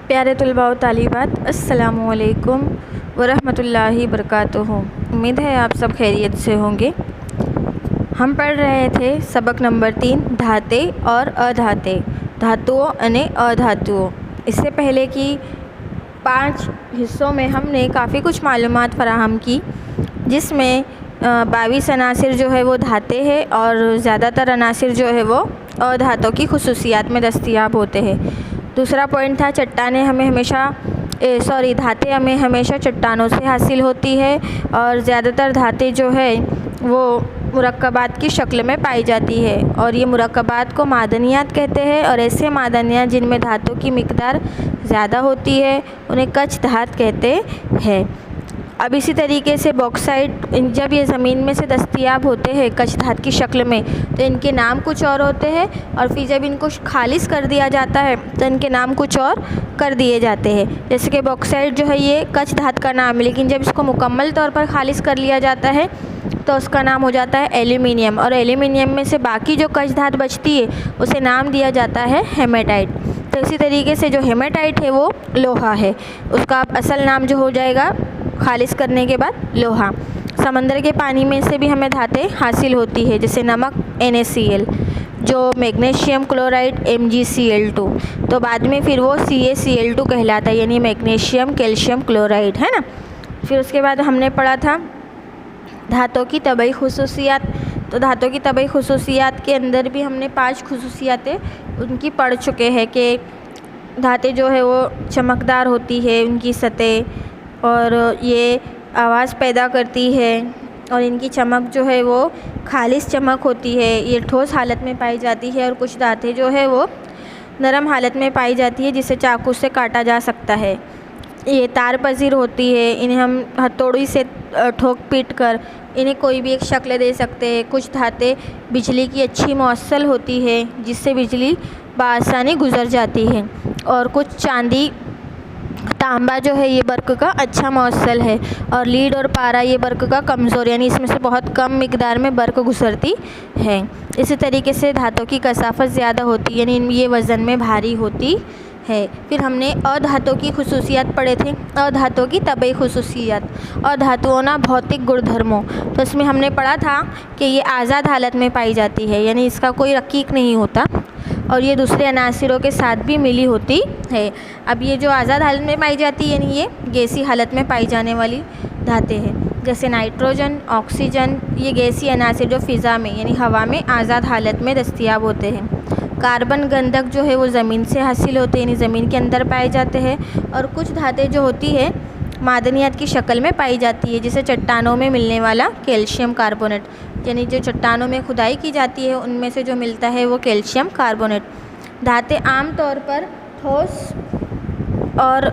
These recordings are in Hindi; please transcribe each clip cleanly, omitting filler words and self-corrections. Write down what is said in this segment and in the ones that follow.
प्यारे तलबा व तालिबात, अस्सलामु अलैकुम वरहमतुल्लाहि बरकातुहू। उम्मीद है आप सब खैरियत से होंगे। हम पढ़ रहे थे सबक नंबर 3 धाते और अधाते, धातुओं अने अधातुओं। इससे पहले कि 5 हिस्सों में हमने काफ़ी कुछ मालूमात फराहम की, जिसमें 22 अनासिर जो है वो धाते हैं और ज़्यादातर अनासिर जो है वो अधातों की खुसूसियात में दस्तयाब होते हैं। दूसरा पॉइंट था चट्टानें हमें हमेशा धातें हमें हमेशा चट्टानों से हासिल होती है और ज़्यादातर धातें जो है वो मुरक्कबात की शक्ल में पाई जाती है और ये मुरक्कबात को मादनियात कहते हैं। और ऐसे मादनियात जिनमें धातों की मिकदार ज़्यादा होती है उन्हें कच्छ धात कहते हैं। अब इसी तरीके से बॉक्साइट जब ये ज़मीन में से दस्तयाब होते हैं कच्छ धात की शक्ल में तो इनके नाम कुछ और होते हैं, और फिर जब इनको खालिस कर दिया जाता है तो इनके नाम कुछ और कर दिए जाते हैं। जैसे कि बॉक्साइट जो है ये कच्छ धात का नाम है, लेकिन जब इसको मुकम्मल तौर पर खालिस कर लिया जाता है तो उसका नाम हो जाता है एल्यूमिनियम, और एल्यूमिनियम में से बाकी जो कच्छ धात बचती है उसे नाम दिया जाता है हेमेटाइट। तो इसी तरीके से जो हेमेटाइट है वो लोहा है, उसका असल नाम जो हो जाएगा खालिस करने के बाद लोहा। समंदर के पानी में से भी हमें धातें हासिल होती है, जैसे नमक NaCl, जो मैग्नीशियम क्लोराइड MgCl2, तो बाद में फिर वो CaCl2 कहलाता है, यानी मैग्नीशियम कैल्शियम क्लोराइड, है ना। फिर उसके बाद हमने पढ़ा था धातों की तबई खुसूसियात। तो धातों की तबई खुसूसियात के अंदर भी हमने 5 खुसूसियातें उनकी पढ़ चुके हैं कि धातें जो है वो चमकदार होती है उनकी सतह, और ये आवाज़ पैदा करती है, और इनकी चमक जो है वो खालिस चमक होती है, ये ठोस हालत में पाई जाती है। और कुछ धातें जो है वो नरम हालत में पाई जाती है जिसे चाकू से काटा जा सकता है। ये तार पजीर होती है, इन्हें हम हथौड़ी से ठोक पीट कर इन्हें कोई भी एक शक्ल दे सकते हैं। कुछ धातें बिजली की अच्छी मौसल होती है जिससे बिजली बआसानी गुजर जाती है, और कुछ चांदी तांबा जो है ये बर्क का अच्छा मौसल है, और लीड और पारा ये बर्क का कमज़ोर, यानी इसमें से बहुत कम मिकदार में बर्क गुजरती है। इसी तरीके से धातों की कसाफत ज़्यादा होती है, यानी ये वज़न में भारी होती है। फिर हमने अधातों की खुसूसियात पढ़े थे, अधातों की तबई खुसूसियात। अधातुओं ना भौतिक गुणधर्मों, तो इसमें हमने पढ़ा था कि ये आज़ाद हालत में पाई जाती है, यानी इसका कोई रकीक नहीं होता, और ये दूसरे अनासिरों के साथ भी मिली होती है। अब ये जो आज़ाद हालत में पाई जाती है यानी ये गैसी हालत में पाई जाने वाली धातें हैं, जैसे नाइट्रोजन, ऑक्सीजन, ये गैसी अनासिर जो फ़िज़ा में यानी हवा में आज़ाद हालत में दस्तयाब होते हैं। कार्बन गंधक जो है वो ज़मीन से हासिल होते हैं, यानी ज़मीन के अंदर पाए जाते हैं। और कुछ धातें जो होती है मादनियात की शक्ल में पाई जाती है, जैसे चट्टानों में मिलने वाला कैल्शियम कार्बोनेट, यानी जो चट्टानों में खुदाई की जाती है उनमें से जो मिलता है वो कैल्शियम कार्बोनेट। धातें आम तौर पर ठोस और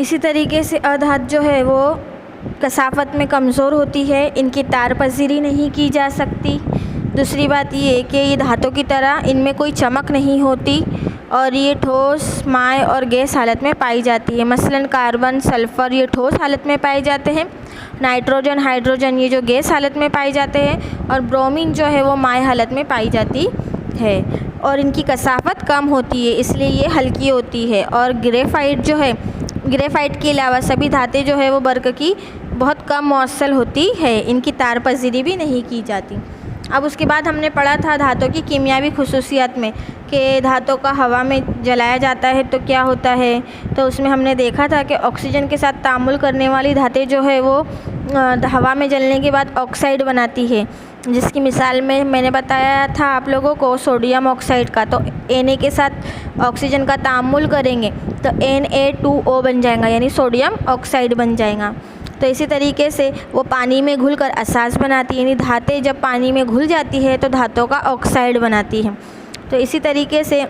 इसी तरीके से अधात जो है वो कसाफत में कमज़ोर होती है, इनकी तार पजीरी नहीं की जा सकती। दूसरी बात ये कि ये धातों की तरह इनमें कोई चमक नहीं होती, और ये ठोस, माय और गैस हालत में पाई जाती है। मसलन कार्बन, सल्फ़र ये ठोस हालत में पाए जाते हैं, नाइट्रोजन, हाइड्रोजन ये जो गैस हालत में पाए जाते हैं, और ब्रोमीन जो है वो माय हालत में पाई जाती है, और इनकी कसाफत कम होती है इसलिए ये हल्की होती है। और ग्रेफाइट जो है, ग्रेफाइट के अलावा सभी धातें जो है वो बर्क की बहुत कम मौसल होती है, इनकी तार पजीरी भी नहीं की जाती। अब उसके बाद हमने पढ़ा था धातों की कीमियावी खुसूसियात में कि धातों का हवा में जलाया जाता है तो क्या होता है। तो उसमें हमने देखा था कि ऑक्सीजन के साथ तामुल करने वाली धातें जो है वो हवा में जलने के बाद ऑक्साइड बनाती है, जिसकी मिसाल में मैंने बताया था आप लोगों को सोडियम ऑक्साइड का। तो Na के साथ ऑक्सीजन का तामुल करेंगे तो Na2O बन जाएगा, यानी सोडियम ऑक्साइड बन जाएगा। तो इसी तरीके से वो पानी में घुलकर असास बनाती है, यानी धातें जब पानी में घुल जाती है तो धातों का ऑक्साइड बनाती है। तो इसी तरीके से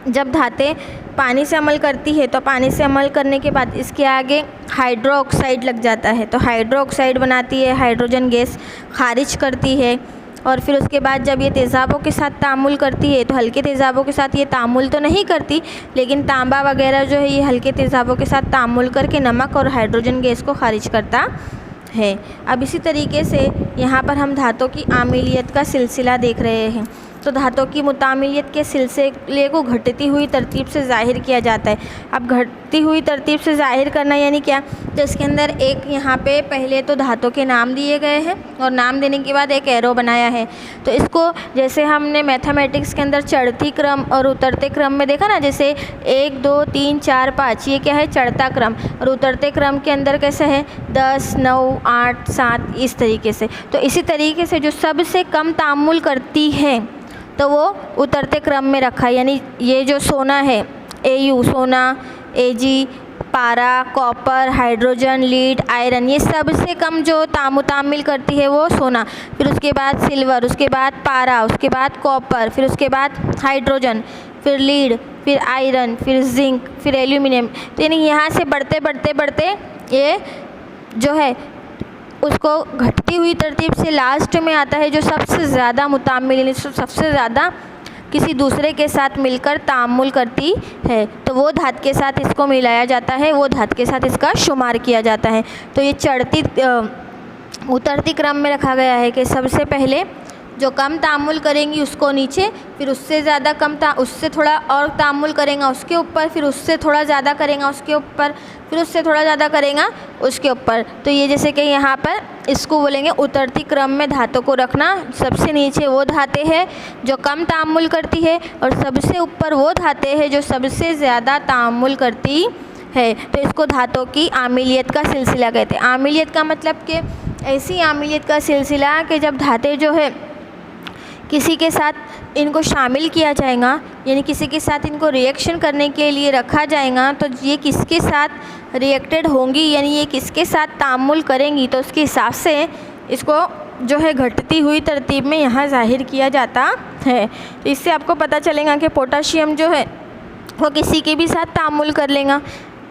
जब धातें पानी से अमल करती है तो पानी से अमल करने के बाद इसके आगे हाइड्रो ऑक्साइड लग जाता है, तो हाइड्रो ऑक्साइड बनाती है, हाइड्रोजन गैस खारिज करती है। और फिर उसके बाद जब ये तेज़ाबों के साथ तामुल करती है तो हल्के तेज़ाबों के साथ ये तामुल तो नहीं करती, लेकिन तांबा वगैरह जो है ये हल्के तेज़ाबों के साथ तामुल करके नमक और हाइड्रोजन गैस को खारिज करता है। अब इसी तरीके से यहाँ पर हम धातों की आमीलियत का सिलसिला देख रहे हैं। तो धातों की मुतामिलियत के सिलसिले को घटती हुई तरतीब से ज़ाहिर किया जाता है। अब घटती हुई तरतीब से ज़ाहिर करना यानी क्या, तो इसके अंदर एक यहाँ पे पहले तो धातों के नाम दिए गए हैं और नाम देने के बाद एक एरो बनाया है। तो इसको जैसे हमने मैथमेटिक्स के अंदर चढ़ती क्रम और उतरते क्रम में देखा ना, जैसे 1 2 3 4 5 ये क्या है, चढ़ता क्रम, और उतरते क्रम के अंदर कैसे है 10 9 8 7 इस तरीके से। तो इसी तरीके से जो सबसे कम तामुल करती है तो वो उतरते क्रम में रखा है। यानी ये जो सोना है Au सोना, Ag पारा, कॉपर, हाइड्रोजन, लीड, आयरन, ये सबसे कम जो तामुल करती है वो सोना, फिर उसके बाद सिल्वर, उसके बाद पारा, उसके बाद कॉपर, फिर उसके बाद हाइड्रोजन, फिर लीड, फिर आयरन, फिर जिंक, फिर एल्यूमिनियम। तो यानी यहाँ से बढ़ते बढ़ते बढ़ते ये जो है उसको घटती हुई तरतीब से लास्ट में आता है जो सबसे ज़्यादा मुतामिल यानी सबसे ज़्यादा किसी दूसरे के साथ मिलकर तामुल करती है, तो वो धात के साथ इसको मिलाया जाता है, वो धात के साथ इसका शुमार किया जाता है। तो ये चढ़ती उतरती क्रम में रखा गया है कि सबसे पहले जो कम तामुल करेंगी उसको नीचे, फिर उससे ज़्यादा उससे थोड़ा और तामुल करेंगे उसके ऊपर, फिर उससे थोड़ा ज़्यादा करेंगे उसके ऊपर, फिर उससे थोड़ा ज़्यादा करेंगे उसके ऊपर। तो ये जैसे कि यहाँ पर इसको बोलेंगे उतरती क्रम में धातों को रखना। सबसे नीचे वो धातें हैं जो कम तामुल करती है और सबसे ऊपर वो धातें हैं जो सबसे ज़्यादा तामुल करती है। तो इसको धातों की आमीलियत का सिलसिला कहते हैं। आमीलियत का मतलब कि ऐसी आमीलियत का सिलसिला कि जब धातें जो है किसी के साथ इनको शामिल किया जाएगा, यानी किसी के साथ इनको रिएक्शन करने के लिए रखा जाएगा, तो ये किसके साथ रिएक्टेड होंगी यानी ये किसके साथ तामुल करेंगी, तो उसके हिसाब से इसको जो है घटती हुई तरतीब में यहाँ ज़ाहिर किया जाता है। तो इससे आपको पता चलेगा कि पोटाशियम जो है वो किसी के भी साथ तामुल कर लेगा,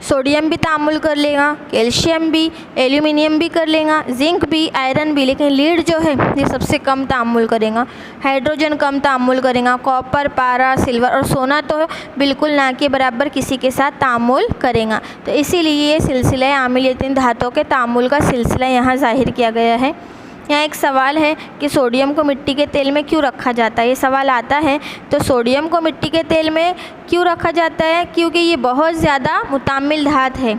सोडियम भी तामुल कर लेगा, कैल्शियम भी, एल्यूमिनियम भी कर लेगा, जिंक भी, आयरन भी, लेकिन लीड जो है ये सबसे कम तामुल करेगा, हाइड्रोजन कम तामुल करेगा, कॉपर, पारा, सिल्वर और सोना तो बिल्कुल ना के बराबर किसी के साथ तामुल करेगा। तो इसीलिए ये सिलसिला आमीलियत धातों के तामुल का सिलसिला यहाँ ज़ाहिर किया गया है। यहाँ एक सवाल है कि सोडियम को मिट्टी के तेल में क्यों रखा जाता है, ये सवाल आता है। तो सोडियम को मिट्टी के तेल में क्यों रखा जाता है, क्योंकि ये बहुत ज़्यादा मुतामिल धात है।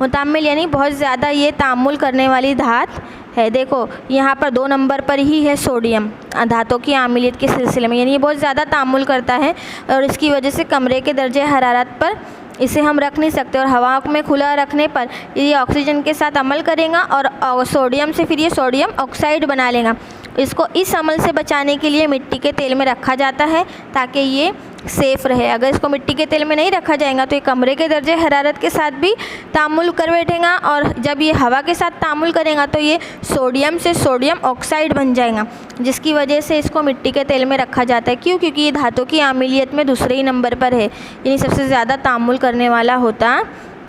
मुतामिल यानी बहुत ज़्यादा ये तामुल करने वाली धात है। देखो यहाँ पर 2 नंबर पर ही है सोडियम धातों की आमीलियत के सिलसिले में, यानी ये बहुत ज़्यादा तामुल करता है और इसकी वजह से कमरे के दर्जे हरारत पर इसे हम रख नहीं सकते और हवा में खुला रखने पर ये ऑक्सीजन के साथ अमल करेगा और सोडियम से फिर ये सोडियम ऑक्साइड बना लेगा। इसको इस अमल से बचाने के लिए मिट्टी के तेल में रखा जाता है ताकि ये सेफ़ रहे। अगर इसको मिट्टी के तेल में नहीं रखा जाएगा तो ये कमरे के दर्जे हरारत के साथ भी तामुल कर बैठेगा और जब ये हवा के साथ तामुल करेगा तो ये सोडियम से सोडियम ऑक्साइड बन जाएगा, जिसकी वजह से इसको मिट्टी के तेल में रखा जाता है। क्यों? क्योंकि ये धातु की आमीलियत में दूसरे ही नंबर पर है, यानी सबसे ज़्यादा तामुल करने वाला होता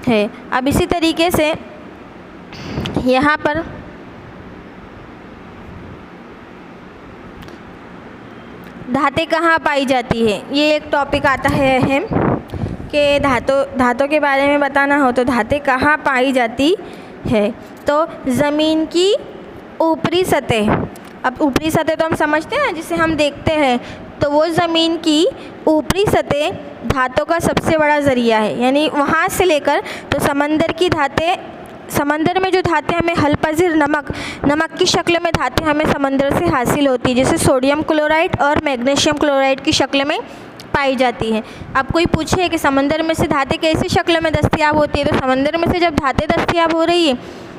है। अब इसी तरीके से यहाँ पर धातें कहाँ पाई जाती है, ये एक टॉपिक आता है अहम कि धातों के बारे में बताना हो तो धातें कहाँ पाई जाती है। तो ज़मीन की ऊपरी सतह, अब ऊपरी सतह तो हम समझते हैं जिसे हम देखते हैं, तो वो ज़मीन की ऊपरी सतह धातों का सबसे बड़ा ज़रिया है। यानी वहाँ से लेकर तो समंदर की धातें, समंदर में जो धातें हमें हलपज़िर नमक की शक्ल में धातें हमें समंदर से हासिल होती है, जैसे सोडियम क्लोराइड और मैग्नीशियम क्लोराइड की शक्ल में पाई जाती है। अब कोई पूछे कि समंदर में से धातें कैसी शक्ल में दस्तयाब होती है, तो समंदर में से जब धातें दस्तयाब हो रही है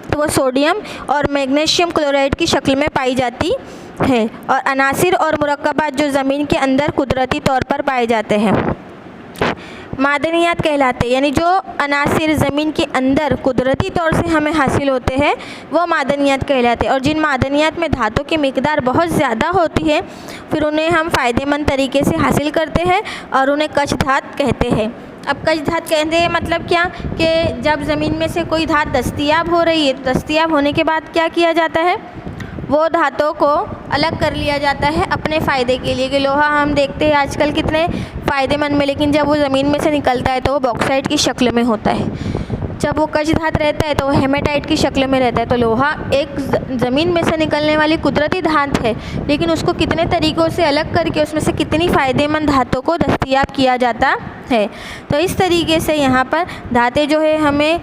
तो वो सोडियम और मैग्नीशियम क्लोराइड की शक्ल में पाई जाती है। और अनासिर और मुरक्कबात जो ज़मीन के अंदर कुदरती तौर पर पाए जाते हैं मादनियात कहलाते हैं। यानी जो अनासिर ज़मीन के अंदर कुदरती तौर से हमें हासिल होते हैं वो मादनियात कहलाते हैं। और जिन मादनियात में धातु की मिकदार बहुत ज़्यादा होती है फिर उन्हें हम फ़ायदेमंद तरीके से हासिल करते हैं और उन्हें कच्छ धात कहते हैं। अब कच्छ धात कहते हैं मतलब क्या कि जब ज़मीन में से कोई धात दस्तयाब हो रही है तो दस्तयाब होने के बाद क्या किया जाता है, वो धातों को अलग कर लिया जाता है अपने फ़ायदे के लिए। कि लोहा हम देखते हैं आजकल कितने फ़ायदेमंद में, लेकिन जब वो ज़मीन में से निकलता है तो वो बॉक्साइट की शक्ल में होता है। जब वो कश धात रहता है तो वो हेमेटाइट की शक्ल में रहता है। तो लोहा एक ज़मीन में से निकलने वाली कुदरती धात है, लेकिन उसको कितने तरीक़ों से अलग करके उसमें से कितनी फ़ायदेमंद धातों को दस्तयाब किया जाता है। तो इस तरीके से यहाँ पर धातें जो है हमें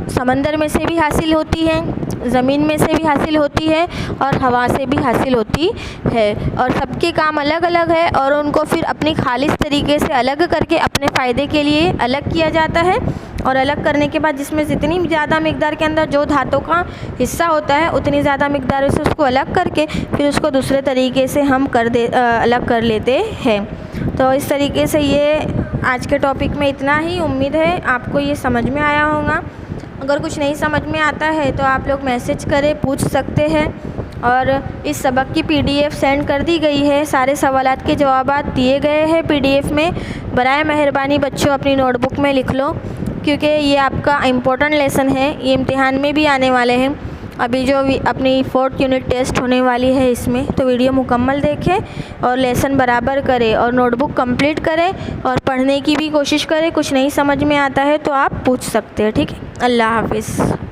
समंदर में से भी हासिल होती हैं, ज़मीन में से भी हासिल होती है और हवा से भी हासिल होती है, और सबके काम अलग अलग है और उनको फिर अपनी खालिस तरीके से अलग करके अपने फ़ायदे के लिए अलग किया जाता है। और अलग करने के बाद जिसमें जितनी ज़्यादा मिक़दार के अंदर जो धातों का हिस्सा होता है उतनी ज़्यादा मिक़दार से उसको अलग करके फिर उसको दूसरे तरीके से हम अलग कर लेते हैं। तो इस तरीके से ये आज के टॉपिक में इतना ही। उम्मीद है आपको ये समझ में आया होगा। अगर कुछ नहीं समझ में आता है तो आप लोग मैसेज करें, पूछ सकते हैं। और इस सबक की PDF सेंड कर दी गई है, सारे सवालात के जवाबात दिए गए हैं PDF में। बराए मेहरबानी बच्चों अपनी नोटबुक में लिख लो, क्योंकि ये आपका इम्पोर्टेंट लेसन है, ये इम्तिहान में भी आने वाले हैं। अभी जो अपनी 4th यूनिट टेस्ट होने वाली है इसमें, तो वीडियो मुकम्मल देखें और लेसन बराबर करें और नोटबुक कंप्लीट करें और पढ़ने की भी कोशिश करें। कुछ नहीं समझ में आता है तो आप पूछ सकते हैं। ठीक है, अल्लाह हाफिज़।